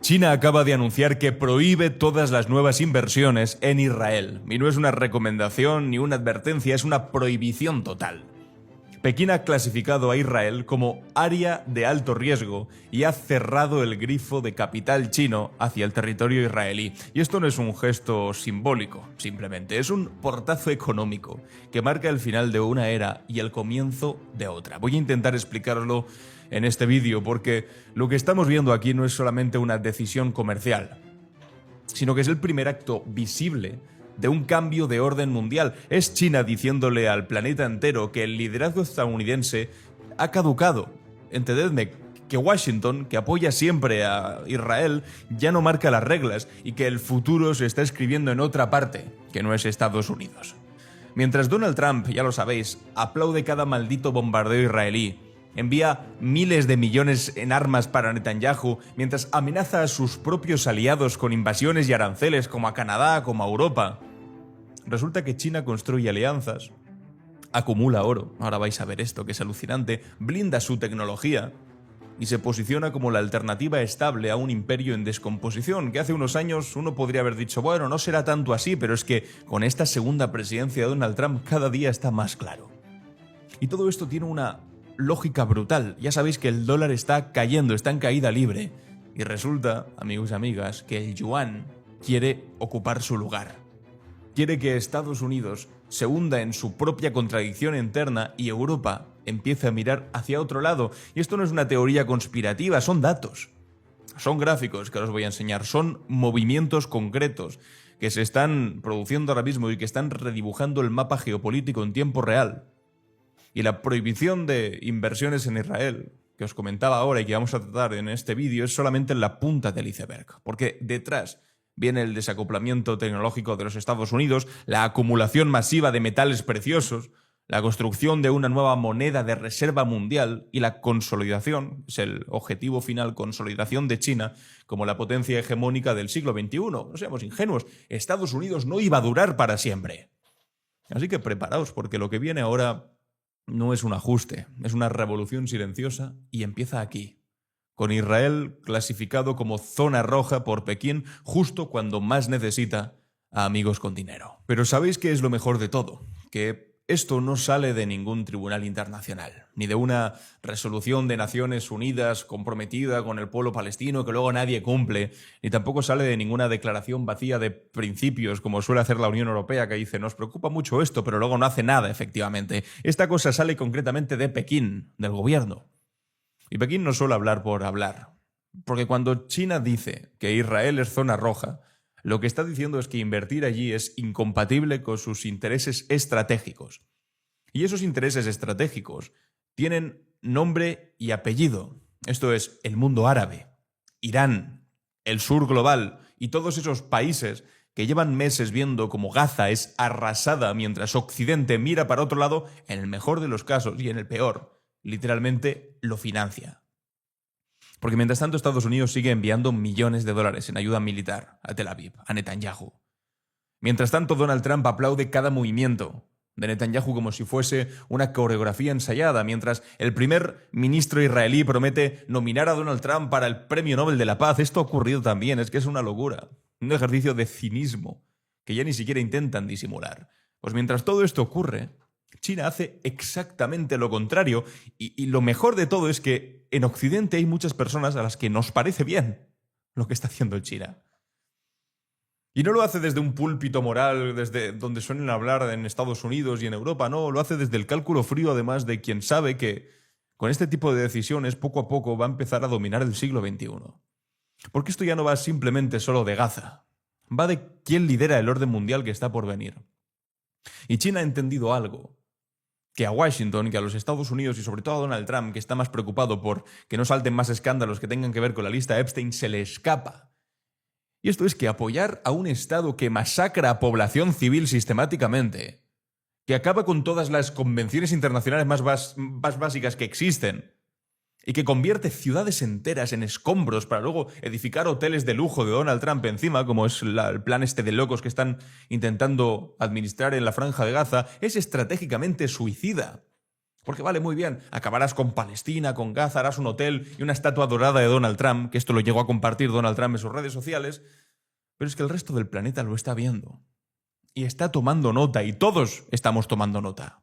China acaba de anunciar que prohíbe todas las nuevas inversiones en Israel. Y no es una recomendación ni una advertencia, es una prohibición total. Pekín ha clasificado a Israel como área de alto riesgo y ha cerrado el grifo de capital chino hacia el territorio israelí. Y esto no es un gesto simbólico, simplemente es un portazo económico que marca el final de una era y el comienzo de otra. Voy a intentar explicarlo en este vídeo porque lo que estamos viendo aquí no es solamente una decisión comercial, sino que es el primer acto visible de un cambio de orden mundial. Es China diciéndole al planeta entero que el liderazgo estadounidense ha caducado. Entendedme, que Washington, que apoya siempre a Israel, ya no marca las reglas y que el futuro se está escribiendo en otra parte, que no es Estados Unidos. Mientras Donald Trump, ya lo sabéis, aplaude cada maldito bombardeo israelí, envía miles de millones en armas para Netanyahu, mientras amenaza a sus propios aliados con invasiones y aranceles como a Canadá, como a Europa, resulta que China construye alianzas, acumula oro, ahora vais a ver esto que es alucinante, blinda su tecnología y se posiciona como la alternativa estable a un imperio en descomposición, que hace unos años uno podría haber dicho, bueno, no será tanto así, pero es que con esta segunda presidencia de Donald Trump cada día está más claro. Y todo esto tiene una lógica brutal. Ya sabéis que el dólar está cayendo, está en caída libre. Y resulta, amigos y amigas, que el yuan quiere ocupar su lugar. Quiere que Estados Unidos se hunda en su propia contradicción interna y Europa empiece a mirar hacia otro lado. Y esto no es una teoría conspirativa, son datos. Son gráficos que os voy a enseñar, son movimientos concretos que se están produciendo ahora mismo y que están redibujando el mapa geopolítico en tiempo real. Y la prohibición de inversiones en Israel, que os comentaba ahora y que vamos a tratar en este vídeo, es solamente la punta del iceberg, porque detrás viene el desacoplamiento tecnológico de los Estados Unidos, la acumulación masiva de metales preciosos, la construcción de una nueva moneda de reserva mundial y la consolidación, es el objetivo final, consolidación de China como la potencia hegemónica del siglo XXI. No seamos ingenuos, Estados Unidos no iba a durar para siempre. Así que preparaos, porque lo que viene ahora no es un ajuste, es una revolución silenciosa y empieza aquí, con Israel clasificado como zona roja por Pekín justo cuando más necesita a amigos con dinero. Pero ¿sabéis qué es lo mejor de todo? Que esto no sale de ningún tribunal internacional, ni de una resolución de Naciones Unidas comprometida con el pueblo palestino que luego nadie cumple, ni tampoco sale de ninguna declaración vacía de principios como suele hacer la Unión Europea, que dice nos preocupa mucho esto, pero luego no hace nada efectivamente. Esta cosa sale concretamente de Pekín, del gobierno. Y Pekín no suele hablar por hablar, porque cuando China dice que Israel es zona roja, lo que está diciendo es que invertir allí es incompatible con sus intereses estratégicos. Y esos intereses estratégicos tienen nombre y apellido. Esto es el mundo árabe, Irán, el sur global y todos esos países que llevan meses viendo cómo Gaza es arrasada mientras Occidente mira para otro lado, en el mejor de los casos y en el peor, literalmente lo financia. Porque mientras tanto Estados Unidos sigue enviando millones de dólares en ayuda militar a Tel Aviv, a Netanyahu. Mientras tanto Donald Trump aplaude cada movimiento de Netanyahu como si fuese una coreografía ensayada, mientras el primer ministro israelí promete nominar a Donald Trump para el Premio Nobel de la Paz. Esto ha ocurrido también, es que es una locura, un ejercicio de cinismo que ya ni siquiera intentan disimular. Pues mientras todo esto ocurre, China hace exactamente lo contrario y lo mejor de todo es que en Occidente hay muchas personas a las que nos parece bien lo que está haciendo China. Y no lo hace desde un púlpito moral, desde donde suelen hablar en Estados Unidos y en Europa, no, lo hace desde el cálculo frío además de quien sabe que con este tipo de decisiones poco a poco va a empezar a dominar el siglo XXI. Porque esto ya no va simplemente solo de Gaza, va de quién lidera el orden mundial que está por venir. Y China ha entendido algo, que a Washington, que a los Estados Unidos y sobre todo a Donald Trump, que está más preocupado por que no salten más escándalos que tengan que ver con la lista Epstein, se le escapa. Y esto es que apoyar a un Estado que masacra a población civil sistemáticamente, que acaba con todas las convenciones internacionales más básicas que existen, y que convierte ciudades enteras en escombros para luego edificar hoteles de lujo de Donald Trump encima, como es el plan este de locos que están intentando administrar en la Franja de Gaza, es estratégicamente suicida. Porque vale, muy bien, acabarás con Palestina, con Gaza, harás un hotel y una estatua dorada de Donald Trump, que esto lo llegó a compartir Donald Trump en sus redes sociales, pero es que el resto del planeta lo está viendo. Y está tomando nota, y todos estamos tomando nota.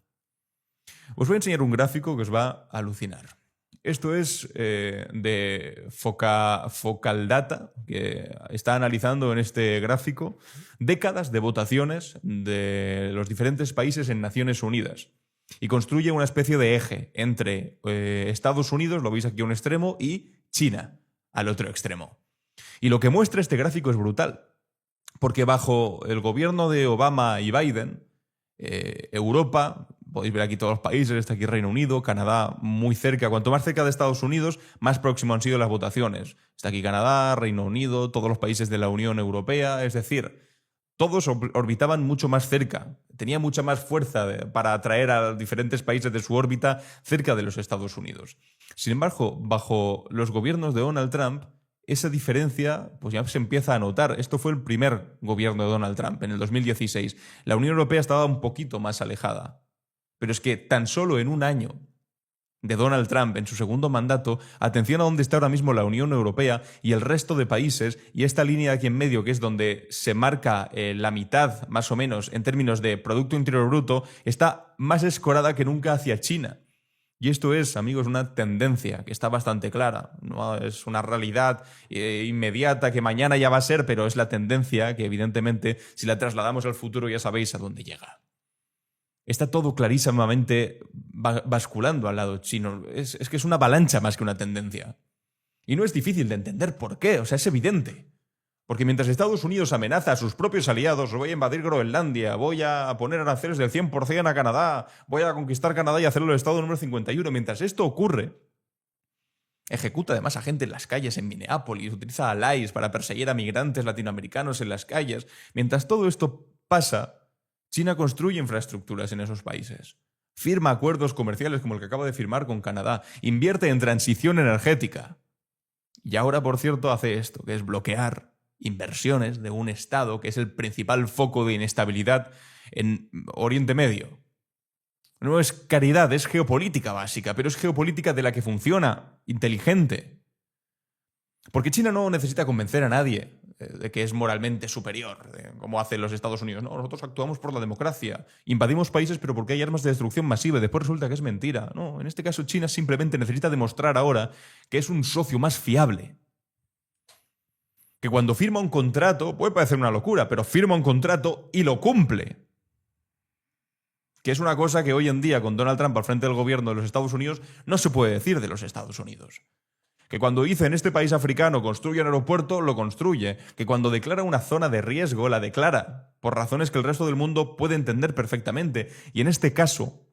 Os voy a enseñar un gráfico que os va a alucinar. Esto es de Focal Data, que está analizando en este gráfico décadas de votaciones de los diferentes países en Naciones Unidas. Y construye una especie de eje entre Estados Unidos, lo veis aquí a un extremo, y China al otro extremo. Y lo que muestra este gráfico es brutal, porque bajo el gobierno de Obama y Biden, Europa, podéis ver aquí todos los países, está aquí Reino Unido, Canadá, muy cerca. Cuanto más cerca de Estados Unidos, más próximo han sido las votaciones. Está aquí Canadá, Reino Unido, todos los países de la Unión Europea, es decir, todos orbitaban mucho más cerca. Tenía mucha más fuerza para atraer a diferentes países de su órbita cerca de los Estados Unidos. Sin embargo, bajo los gobiernos de Donald Trump, esa diferencia pues ya se empieza a notar. Esto fue el primer gobierno de Donald Trump, en el 2016. La Unión Europea estaba un poquito más alejada. Pero es que tan solo en un año de Donald Trump en su segundo mandato, atención a dónde está ahora mismo la Unión Europea y el resto de países, y esta línea aquí en medio, que es donde se marca la mitad, más o menos, en términos de Producto Interior Bruto, está más escorada que nunca hacia China. Y esto es, amigos, una tendencia que está bastante clara. No es una realidad inmediata que mañana ya va a ser, pero es la tendencia que, evidentemente, si la trasladamos al futuro ya sabéis a dónde llega. Está todo clarísimamente basculando al lado chino. Es que es una avalancha más que una tendencia. Y no es difícil de entender por qué, o sea, es evidente. Porque mientras Estados Unidos amenaza a sus propios aliados, voy a invadir Groenlandia, voy a poner aranceles del 100% a Canadá, voy a conquistar Canadá y hacerlo el estado número 51, mientras esto ocurre, ejecuta además a gente en las calles en Minneapolis, utiliza a LAIS para perseguir a migrantes latinoamericanos en las calles. Mientras todo esto pasa, China construye infraestructuras en esos países, firma acuerdos comerciales como el que acaba de firmar con Canadá, invierte en transición energética. Y ahora, por cierto, hace esto, que es bloquear inversiones de un Estado que es el principal foco de inestabilidad en Oriente Medio. No es caridad, es geopolítica básica, pero es geopolítica de la que funciona, inteligente. Porque China no necesita convencer a nadie de que es moralmente superior, como hacen los Estados Unidos. No, nosotros actuamos por la democracia, invadimos países pero porque hay armas de destrucción masiva y después resulta que es mentira. No, en este caso China simplemente necesita demostrar ahora que es un socio más fiable. Que cuando firma un contrato, puede parecer una locura, pero firma un contrato y lo cumple. Que es una cosa que hoy en día, con Donald Trump al frente del gobierno de los Estados Unidos, no se puede decir de los Estados Unidos. Que cuando dice en este país africano construye un aeropuerto, lo construye. Que cuando declara una zona de riesgo, la declara, por razones que el resto del mundo puede entender perfectamente. Y en este caso,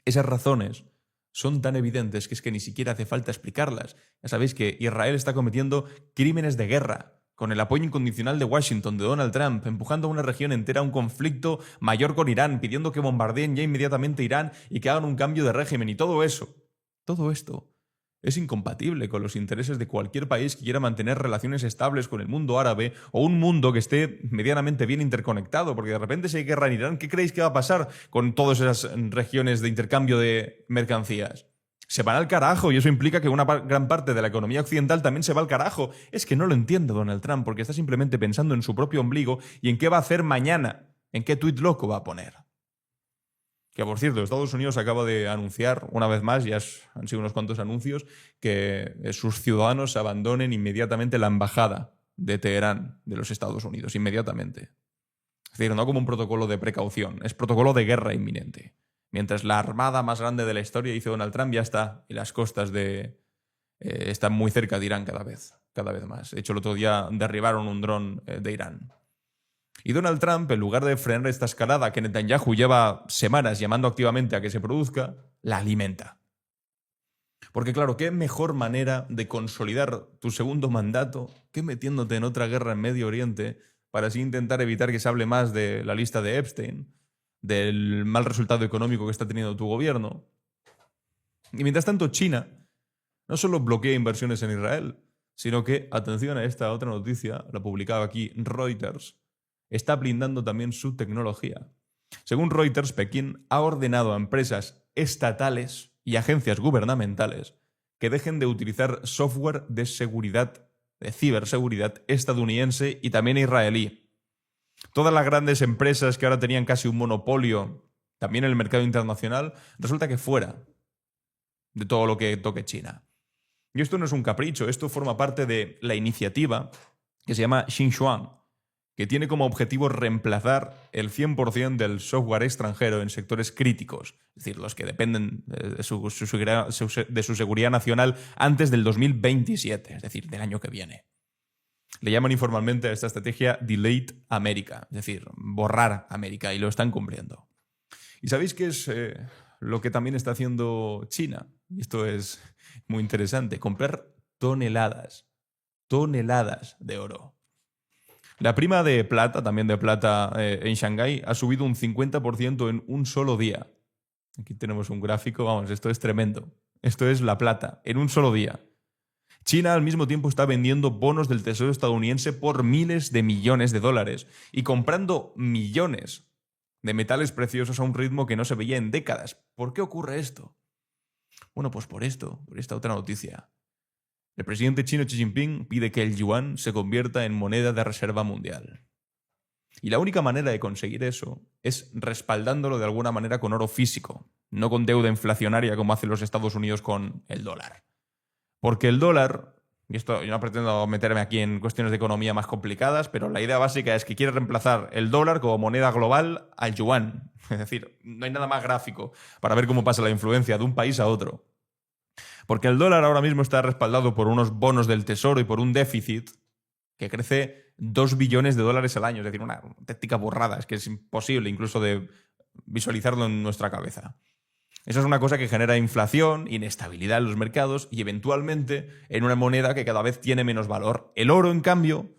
esas razones son tan evidentes que es que ni siquiera hace falta explicarlas. Ya sabéis que Israel está cometiendo crímenes de guerra, con el apoyo incondicional de Washington, de Donald Trump, empujando a una región entera a un conflicto mayor con Irán, pidiendo que bombardeen ya inmediatamente Irán y que hagan un cambio de régimen. Y todo eso, todo esto, es incompatible con los intereses de cualquier país que quiera mantener relaciones estables con el mundo árabe o un mundo que esté medianamente bien interconectado, porque de repente si hay guerra en Irán, ¿qué creéis que va a pasar con todas esas regiones de intercambio de mercancías? Se van al carajo y eso implica que una gran parte de la economía occidental también se va al carajo. Es que no lo entiende Donald Trump porque está simplemente pensando en su propio ombligo y en qué va a hacer mañana, en qué tuit loco va a poner. Que, por cierto, Estados Unidos acaba de anunciar, una vez más, han sido unos cuantos anuncios, que sus ciudadanos abandonen inmediatamente la embajada de Teherán de los Estados Unidos, inmediatamente. Es decir, no como un protocolo de precaución, es protocolo de guerra inminente. Mientras la armada más grande de la historia, dice Donald Trump, ya está en las costas están muy cerca de Irán cada vez más. De hecho, el otro día derribaron un dron de Irán. Y Donald Trump, en lugar de frenar esta escalada que Netanyahu lleva semanas llamando activamente a que se produzca, la alimenta. Porque claro, ¿qué mejor manera de consolidar tu segundo mandato que metiéndote en otra guerra en Medio Oriente para así intentar evitar que se hable más de la lista de Epstein, del mal resultado económico que está teniendo tu gobierno? Y mientras tanto, China no solo bloquea inversiones en Israel, sino que, atención a esta otra noticia, la publicaba aquí Reuters, está blindando también su tecnología. Según Reuters, Pekín ha ordenado a empresas estatales y agencias gubernamentales que dejen de utilizar software de seguridad, de ciberseguridad estadounidense y también israelí. Todas las grandes empresas que ahora tenían casi un monopolio también en el mercado internacional, resulta que fuera de todo lo que toque China. Y esto no es un capricho, esto forma parte de la iniciativa que se llama Xinjiang, que tiene como objetivo reemplazar el 100% del software extranjero en sectores críticos, es decir, los que dependen de su seguridad nacional antes del 2027, es decir, del año que viene. Le llaman informalmente a esta estrategia Delete America, es decir, borrar América, y lo están cumpliendo. ¿Y sabéis qué es lo que también está haciendo China? Y esto es muy interesante, comprar toneladas de oro. La prima de plata, también de plata en Shanghái, ha subido un 50% en un solo día. Aquí tenemos un gráfico, vamos, esto es tremendo. Esto es la plata, en un solo día. China al mismo tiempo está vendiendo bonos del Tesoro estadounidense por miles de millones de dólares y comprando millones de metales preciosos a un ritmo que no se veía en décadas. ¿Por qué ocurre esto? Bueno, pues por esta otra noticia. El presidente chino Xi Jinping pide que el yuan se convierta en moneda de reserva mundial. Y la única manera de conseguir eso es respaldándolo de alguna manera con oro físico, no con deuda inflacionaria como hacen los Estados Unidos con el dólar. Porque el dólar, y esto yo no pretendo meterme aquí en cuestiones de economía más complicadas, pero la idea básica es que quiere reemplazar el dólar como moneda global al yuan. Es decir, no hay nada más gráfico para ver cómo pasa la influencia de un país a otro. Porque el dólar ahora mismo está respaldado por unos bonos del Tesoro y por un déficit que crece 2 billones de dólares al año. Es decir, una auténtica burrada. Es que es imposible incluso de visualizarlo en nuestra cabeza. Eso es una cosa que genera inflación, inestabilidad en los mercados y eventualmente en una moneda que cada vez tiene menos valor. El oro, en cambio,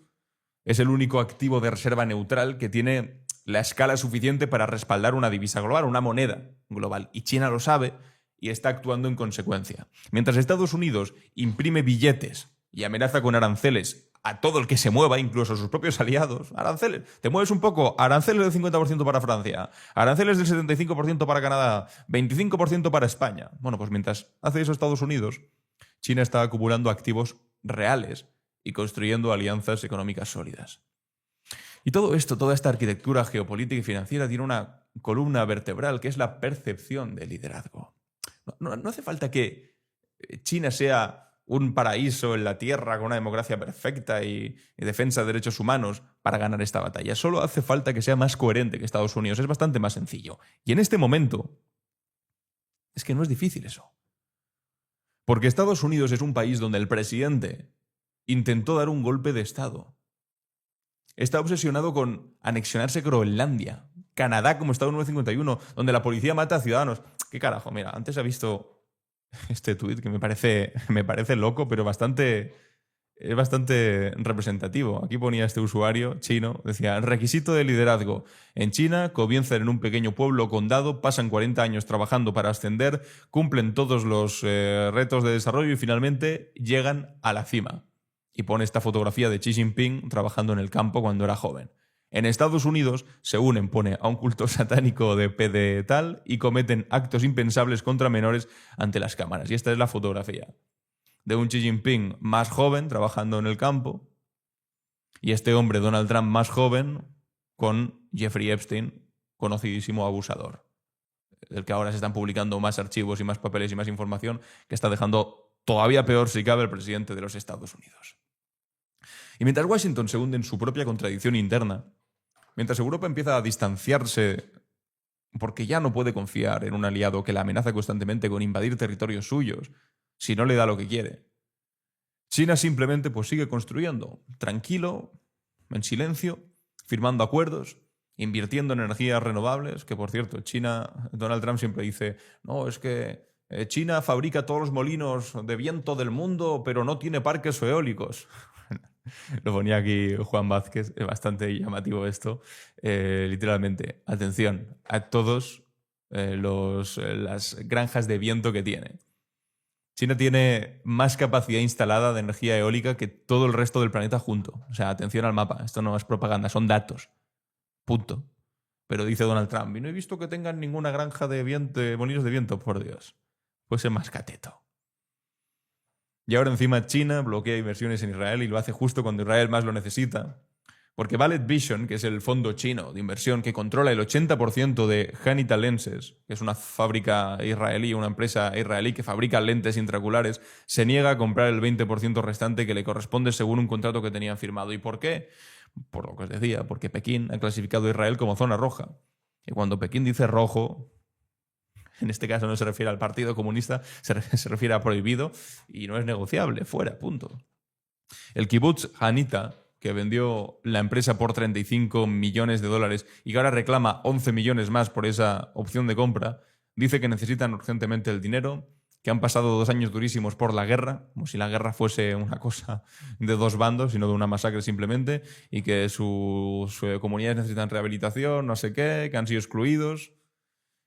es el único activo de reserva neutral que tiene la escala suficiente para respaldar una divisa global, una moneda global. Y China lo sabe y está actuando en consecuencia. Mientras Estados Unidos imprime billetes y amenaza con aranceles a todo el que se mueva, incluso a sus propios aliados, aranceles. Te mueves un poco, aranceles del 50% para Francia, aranceles del 75% para Canadá, 25% para España. Bueno, pues mientras hace eso Estados Unidos, China está acumulando activos reales y construyendo alianzas económicas sólidas. Y todo esto, toda esta arquitectura geopolítica y financiera tiene una columna vertebral que es la percepción de liderazgo. No hace falta que China sea un paraíso en la tierra con una democracia perfecta y defensa de derechos humanos para ganar esta batalla. Solo hace falta que sea más coherente que Estados Unidos. Es bastante más sencillo. Y en este momento es que no es difícil eso. Porque Estados Unidos es un país donde el presidente intentó dar un golpe de Estado. Está obsesionado con anexionarse Groenlandia, Canadá como Estado 951, donde la policía mata a ciudadanos. ¿Qué carajo? Mira, antes he visto este tuit que me parece loco, pero es bastante representativo. Aquí ponía este usuario chino, decía, requisito de liderazgo. En China comienzan en un pequeño pueblo o condado, pasan 40 años trabajando para ascender, cumplen todos los retos de desarrollo y finalmente llegan a la cima. Y pone esta fotografía de Xi Jinping trabajando en el campo cuando era joven. En Estados Unidos se unen, pone, a un culto satánico de pedetal y cometen actos impensables contra menores ante las cámaras. Y esta es la fotografía de un Xi Jinping más joven trabajando en el campo y este hombre, Donald Trump, más joven con Jeffrey Epstein, conocidísimo abusador, del que ahora se están publicando más archivos y más papeles y más información que está dejando todavía peor, si cabe, el presidente de los Estados Unidos. Y mientras Washington se hunde en su propia contradicción interna, mientras Europa empieza a distanciarse porque ya no puede confiar en un aliado que la amenaza constantemente con invadir territorios suyos si no le da lo que quiere, China simplemente pues sigue construyendo, tranquilo, en silencio, firmando acuerdos, invirtiendo en energías renovables, que por cierto, China, Donald Trump siempre dice, no, es que China fabrica todos los molinos de viento del mundo, pero no tiene parques eólicos. Lo ponía aquí Juan Vázquez, es bastante llamativo esto. Literalmente, atención a todos las granjas de viento que tiene. China tiene más capacidad instalada de energía eólica que todo el resto del planeta junto. O sea, atención al mapa, esto no es propaganda, son datos. Punto. Pero dice Donald Trump, y no he visto que tengan ninguna granja de molinos de viento, por Dios. fuese más cateto. Y ahora encima China bloquea inversiones en Israel y lo hace justo cuando Israel más lo necesita. Porque Valet Vision, que es el fondo chino de inversión que controla el 80% de Hanita Lenses, que es una fábrica israelí, una empresa israelí que fabrica lentes intraoculares, se niega a comprar el 20% restante que le corresponde según un contrato que tenían firmado. ¿Y por qué? Por lo que os decía, porque Pekín ha clasificado a Israel como zona roja. Y cuando Pekín dice rojo, en este caso no se refiere al Partido Comunista, se refiere a prohibido y no es negociable, fuera, punto. El kibutz Hanita, que vendió la empresa por 35 millones de dólares y que ahora reclama 11 millones más por esa opción de compra, dice que necesitan urgentemente el dinero, que han pasado 2 años durísimos por la guerra, como si la guerra fuese una cosa de 2 bandos, sino de una masacre simplemente, y que sus comunidades necesitan rehabilitación, no sé qué, que han sido excluidos.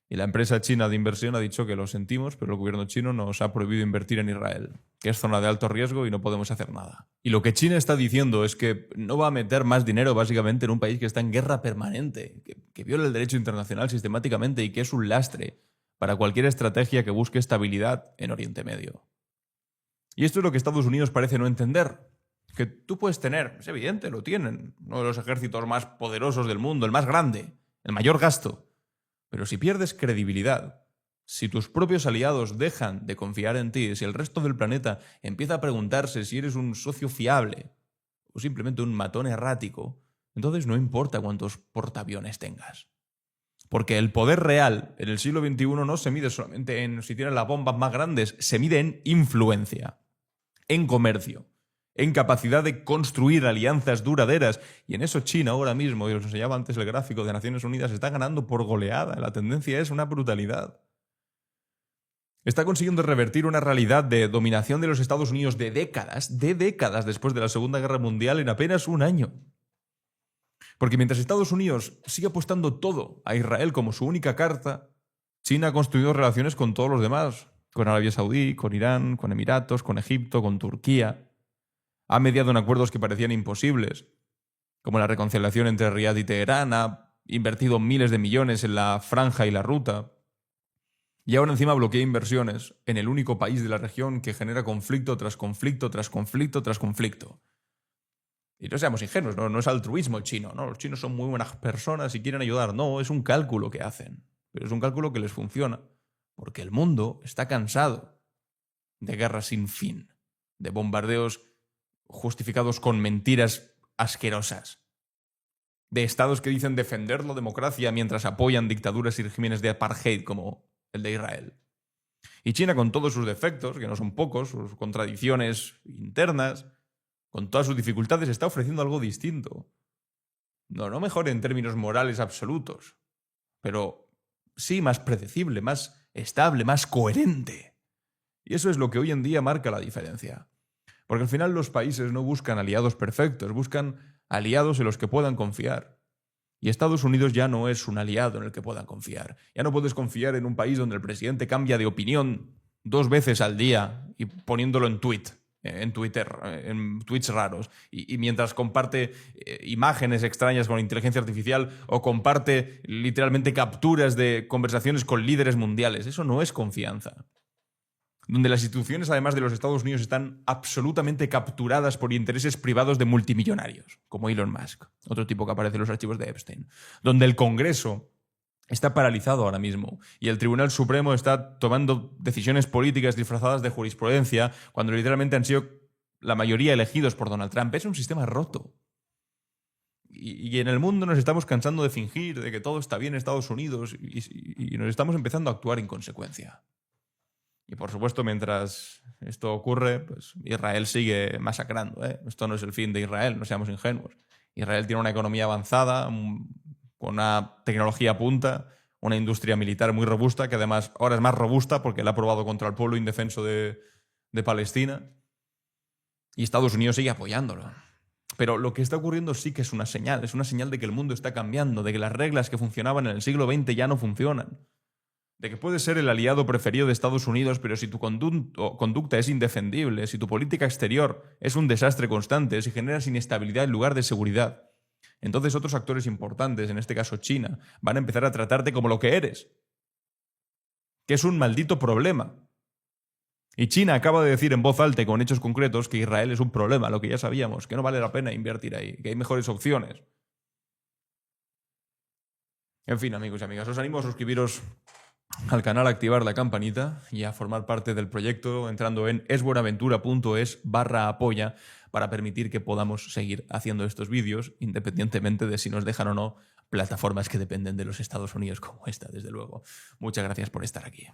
Y la empresa china de inversión ha dicho que lo sentimos, pero el gobierno chino nos ha prohibido invertir en Israel, que es zona de alto riesgo y no podemos hacer nada. Y lo que China está diciendo es que no va a meter más dinero básicamente en un país que está en guerra permanente, que viola el derecho internacional sistemáticamente y que es un lastre para cualquier estrategia que busque estabilidad en Oriente Medio. Y esto es lo que Estados Unidos parece no entender. Que tú puedes tener, es evidente, lo tienen, uno de los ejércitos más poderosos del mundo, el más grande, el mayor gasto. Pero si pierdes credibilidad, si tus propios aliados dejan de confiar en ti, si el resto del planeta empieza a preguntarse si eres un socio fiable o simplemente un matón errático, entonces no importa cuántos portaaviones tengas. Porque el poder real en el siglo XXI no se mide solamente en si tienes las bombas más grandes, se mide en influencia, en comercio, en capacidad de construir alianzas duraderas. Y en eso China ahora mismo, y os enseñaba antes el gráfico de Naciones Unidas, está ganando por goleada. La tendencia es una brutalidad. Está consiguiendo revertir una realidad de dominación de los Estados Unidos de décadas después de la Segunda Guerra Mundial en apenas un año. Porque mientras Estados Unidos sigue apostando todo a Israel como su única carta, China ha construido relaciones con todos los demás, con Arabia Saudí, con Irán, con Emiratos, con Egipto, con Turquía. Ha mediado en acuerdos que parecían imposibles, como la reconciliación entre Riad y Teherán, ha invertido miles de millones en la franja y la ruta, y ahora encima bloquea inversiones en el único país de la región que genera conflicto tras conflicto, tras conflicto, tras conflicto. Y no seamos ingenuos, no es altruismo chino, ¿no? Los chinos son muy buenas personas y quieren ayudar, no, es un cálculo que hacen, pero es un cálculo que les funciona, porque el mundo está cansado de guerras sin fin, de bombardeos justificados con mentiras asquerosas, de estados que dicen defender la democracia mientras apoyan dictaduras y regímenes de apartheid como el de Israel. Y China, con todos sus defectos, que no son pocos, sus contradicciones internas, con todas sus dificultades, está ofreciendo algo distinto. No mejor en términos morales absolutos, pero sí más predecible, más estable, más coherente. Y eso es lo que hoy en día marca la diferencia. Porque al final los países no buscan aliados perfectos, buscan aliados en los que puedan confiar. Y Estados Unidos ya no es un aliado en el que puedan confiar. Ya no puedes confiar en un país donde el presidente cambia de opinión 2 veces al día y poniéndolo en Twitter, en tweets raros. Y mientras comparte imágenes extrañas con inteligencia artificial o comparte literalmente capturas de conversaciones con líderes mundiales. Eso no es confianza. Donde las instituciones, además de los Estados Unidos, están absolutamente capturadas por intereses privados de multimillonarios, como Elon Musk, otro tipo que aparece en los archivos de Epstein. Donde el Congreso está paralizado ahora mismo y el Tribunal Supremo está tomando decisiones políticas disfrazadas de jurisprudencia cuando literalmente han sido la mayoría elegidos por Donald Trump. Es un sistema roto. Y en el mundo nos estamos cansando de fingir de que todo está bien en Estados Unidos y nos estamos empezando a actuar en consecuencia. Y por supuesto, mientras esto ocurre, pues Israel sigue masacrando, ¿eh? Esto no es el fin de Israel, no seamos ingenuos. Israel tiene una economía avanzada, con una tecnología punta, una industria militar muy robusta, que además ahora es más robusta porque la ha probado contra el pueblo indefenso de Palestina. Y Estados Unidos sigue apoyándolo. Pero lo que está ocurriendo sí que es una señal de que el mundo está cambiando, de que las reglas que funcionaban en el siglo XX ya no funcionan. De que puedes ser el aliado preferido de Estados Unidos, pero si tu conducta es indefendible, si tu política exterior es un desastre constante, si generas inestabilidad en lugar de seguridad, entonces otros actores importantes, en este caso China, van a empezar a tratarte como lo que eres, que es un maldito problema. Y China acaba de decir en voz alta y con hechos concretos que Israel es un problema, lo que ya sabíamos, que no vale la pena invertir ahí, que hay mejores opciones. En fin, amigos y amigas, os animo a suscribiros al canal, a activar la campanita y a formar parte del proyecto entrando en esbuenaventura.es/apoya para permitir que podamos seguir haciendo estos vídeos, independientemente de si nos dejan o no plataformas que dependen de los Estados Unidos como esta, desde luego. Muchas gracias por estar aquí.